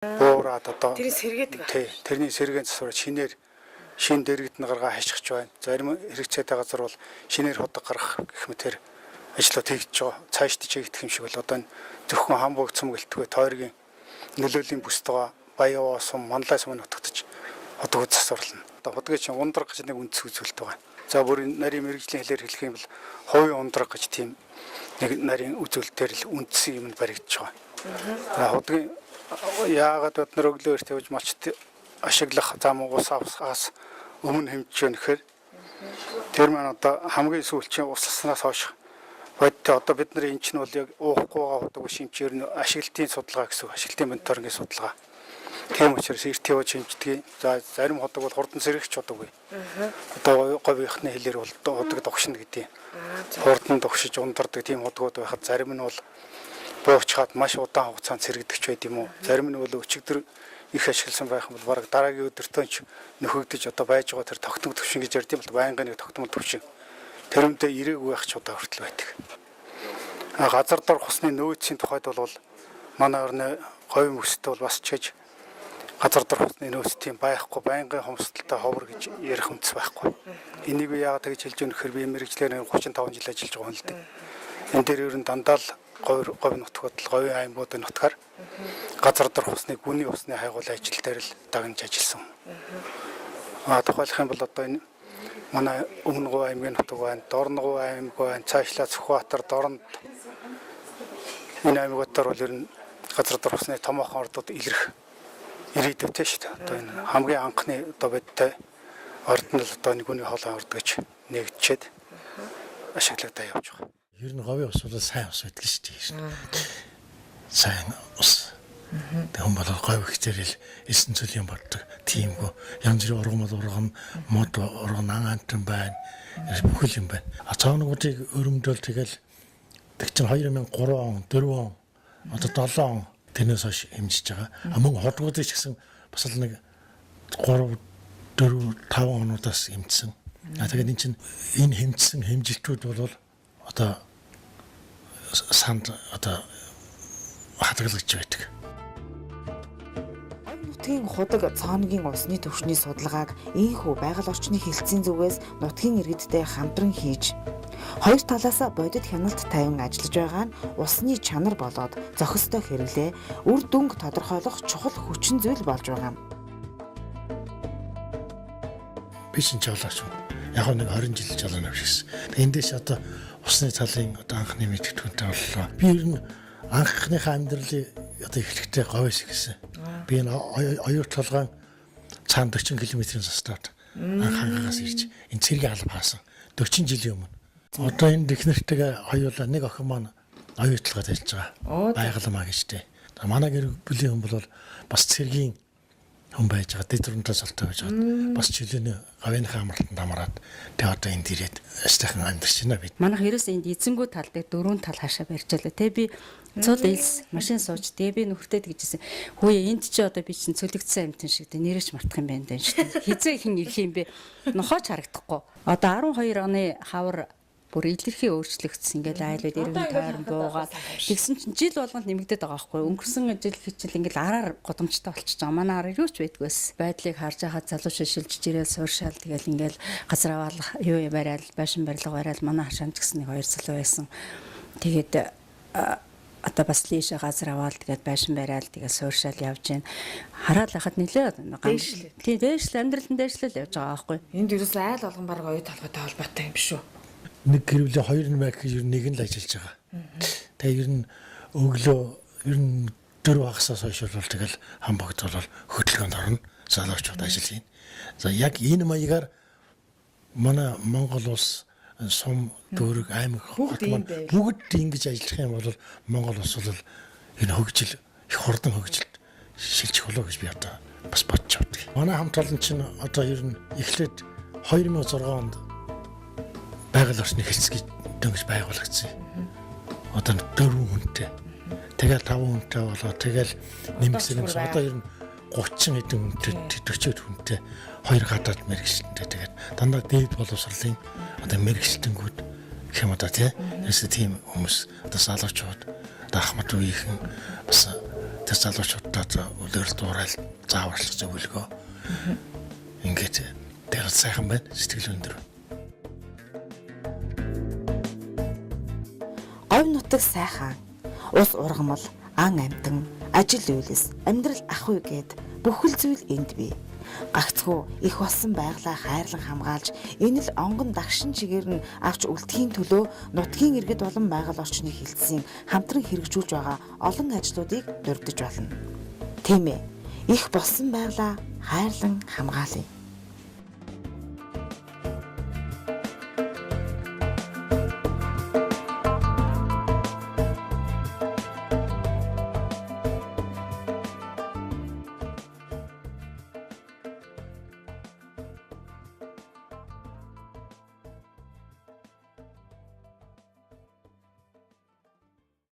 буураад одоо Тэр сэргээдэг. тэрний сэргээн засвар шинээр шин дэрэгдэн гаргаа хашгич байна. Зарим хэрэгцээтэй газар бол шинээр ходог гаргах гэх мэтэр ажлууд хийгдэж байгаа. Цаашд чигдэх юм шиг бол одоо зөвхөн хамбог цум гэлтгүй тойргийн нөлөөлийн бүстэйгээ баяа сум манлай сум нутгатж ходог засварлана. Одоо hodгийн чинь ундраг гэж нэг үндэс үзүүлэлт байгаа. За бүрийн нарийн мэрэгжлийн хэлээр хэлэх юм бол хувийн ундраг гэж тийм нэг нарийн үзүүлэлтээр л үндсэн юм баригдаж байгаа. За hodгийн яагаад бид нар өглөөр тавьж малчт ашиглах зам уус авсгаас өмнө хэмжиж байна гэхээр тэр маань одоо хамгийн сүүлчийн усласнаас хойш бодтой одоо бид нар энэ чинь бол яг уухгүй байгаа ходог шимчээр нь ашиглалтын судалгаа гэсэн ашиглалтын мониторингийн судалгаа. Тийм учраас РТО хэмждэг. За зарим ходог бол хурдан сэргэгч ходог бай. Одоо говийнхны хэлээр бол ходог догшно гэдэг. Хурдан догшиж ундардаг тийм hodгууд байхад зарим нь бол буучгаад маш удаан хугацаанд сэргэгдэж байд юм уу. Зарим нь бол өчигдөр их ашигласан байх юм бол бараг дараагийн өдөртөө ч нөхөгдөж одоо байж байгаа тэр тогтмол төвшин гэж ярьд юм бол байнгын нэг тогтмол төвшин. Тэрнтэй ирээгүй байх ч удаа хүртэл байдаг. Газар дор хусны нөөцийн тухайд бол манай орны говийн мөстэй бол бас чиж газар дор хусны нөөц тийм байхгүй байнгын хомсдолтой ховор гэж ярих үндэс байхгүй. Энийг яагаад гэж хэлж өгөх хэрэг би мэрэгчлэр 35 жил ажиллаж байгаа юм л дээ. Энэ дээр ер нь дандаа л говь нутгууд л говийн аймагуудын нутгаар газар дор хусны гүний усны хайгуул ажил дээр л дагнж ажилласан. Тухайлах юм бол одоо энэ манай өмнө говь аймгийн нутаг байна, Дорн говь аймаг байна, цаашлаа Сүхбаатар, Дорнд энэ аймагуудаар бол ер нь газар дор хусны томоохон ордууд илэрх ирээдүйтэй шүү дээ. Одоо энэ хамгийн анхны одоо бидтэй орд нь л одоо нэг хүний хоолой орд гэж нэгдчихэд ашиглагдаа явж байгаа. Ер нь говийн ус бол сайн ус байдаг шүү дээ. Сайн ус. Тэгвэл бол говь ихтэй л эсэн цэлийн боддог. Тиймгүй янз бүрийн ургамал ургам, мод урган ангаантан байна. Бүхэл юм байна. Цаануудыг өрөмдөл тэгэл тэг чин 2003 он, 4 он, одоо 7 он тэрнээс хойш хэмжиж байгаа. Мөн ходгуудыг ч гэсэн бас л нэг 3, 4, 5 онуудаас хэмжсэн. Тэгээд энэ чин энэ хэмжсэн хэмжилтүүд бол одоо санд одоо хадгалж байдаг. Нутгийн худаг цооногийн усны түвшний судалгааг ийхүү байгаль орчны хэлтсийн зүгээс нутгийн иргэдтэй хамтран хийж хоёр талаас бодит хяналт тавин ажиллаж байгаа нь усны чанар болоод зохистой хэрэглээ үр дүнг тодорхойлох чухал хүчин зүйл болж байгаа юм. Би чинь жолооч. Яг нэг 20 жил жолооно авчихсан. Эндээс одоо усны талын одоо анхны мэдгэдэгтэй боллоо. Би ер нь анхныхаа амьдралыг одоо эхлэхдээ говьс гэсэн. Би энэ оюут толгойн цаана 40 км-ийн застаад анхаагаас ирж энэ цэргийн алба хаасан 40 жилийн өмнө. Одоо энэ техниктэйгээ хоёулаа нэг охин маань оюутлогод ажиллаж байгаа. Байгаламаа гэжтэй. Манай гэр бүлийн хүн бол бас цэргийн хүн байж байгаа. Дэдрэмтэй солтой байж байгаа. Бас жилийн говийнхаа амралтанд амраад тэгээ одоо энд ирээд сайхан амьдарч байна бид. Манайх ерөөсөө энд эзэнгүү тал дээр дөрвөн тал хаашаа барьжаалаа. Тэ би цул илс машин сууж тэгээ би нөхөртэй гэжсэн. Хөөе энд чи одоо би чинь цөлөгдсөн амтэн шиг дээ нэрэж мартах юм байна даа шүү. Хизээ хин ирэх юм бэ? Нохооч харагдахгүй. Одоо 12 оны хавар бүр илэрхий өөрчлөгдсөн. Ингээл айлууд иргэн тойрон буугаад тэгсэн чинь жил болгонд нэмэгдээд байгаа байхгүй. Өнгөрсөн жил хичээл ингээл араар годомжтой болчихж байгаа. Манай араар юу ч байдгүйс. Байдлыг харж хахад залуу шилжилж ирээл сууршаал тэгэл ингээл газар аваал юу барайл, байшин барилга барайл манай хашаанд гэсэн нэг 2 залуу байсан. Тэгээд одоо бас лишэ газар аваал тэгээд байшин барайл тэгээд сууршаал явж гин. Хараад байхад нэлээ тий дээшлэл амьдралын дээшлэл явж байгаа байхгүй. Энд ерөөс айл болгон баг оюу толгойтой холбоотой юм биш үү? Нэг гэрвлээ 2 нэмэг гэж ер нь нэг нь л ажиллаж байгаа. Тэгээ ер нь өглөө ер нь 4 хагасаас хойш бол тэгэл хамбогд бол хөдөлгөөнд орно. Залуучууд ажил хийн. За яг энэ маягаар манай Монгол улс сум дүүрэг аймаг бүгд ингэж ажиллах юм бол Монгол улс бол энэ хөгжил их хурдан хөгжилд шилжих болов гэж би одоо бас бодож байна. Манай хамт олон чинь одоо ер нь эхлээд 2006 онд байгаль орчны хэлцгийг дөнгөж байгуулагдсан. Одоо 4 хүнтэй. Тэгэл 5 хүнтэй болоо тэгэл нэмсэн одоо ер нь 30 хэдэн хүнтэй 40 хүнтэй 2 гадаад мэрэгчлэнтэй тэгээд дандаа дээд боловсролын одоо мэрэгчлэнгүүд гэх юм одоо тийм хүмүүс одоо салуучууд одоо ахмад үеийнхэн бас тэр залуучуудаа үлгэр дуурал зааварчлах зөвлөгөө. Ингээд тэр сайхан байна сэтгэл өндөр. Говь нутаг сайхан, ус ургамал, ан амтан, ажил үйлс, амьдрал ах уу гэд бүхэл зүйл энд бий. Гагцхүү их болсон байглаа хайрлан хамгаалж, энэ л онгон дагшин чигээр нь авч үлдэхийн төлөө нутгийн иргэд болон байгаль орчныг хилцсэн хамтран хэрэгжүүлж байгаа олон ажлуудыг дурдж болно. Тийм ээ. Их болсон байглаа хайрлан хамгаалъя.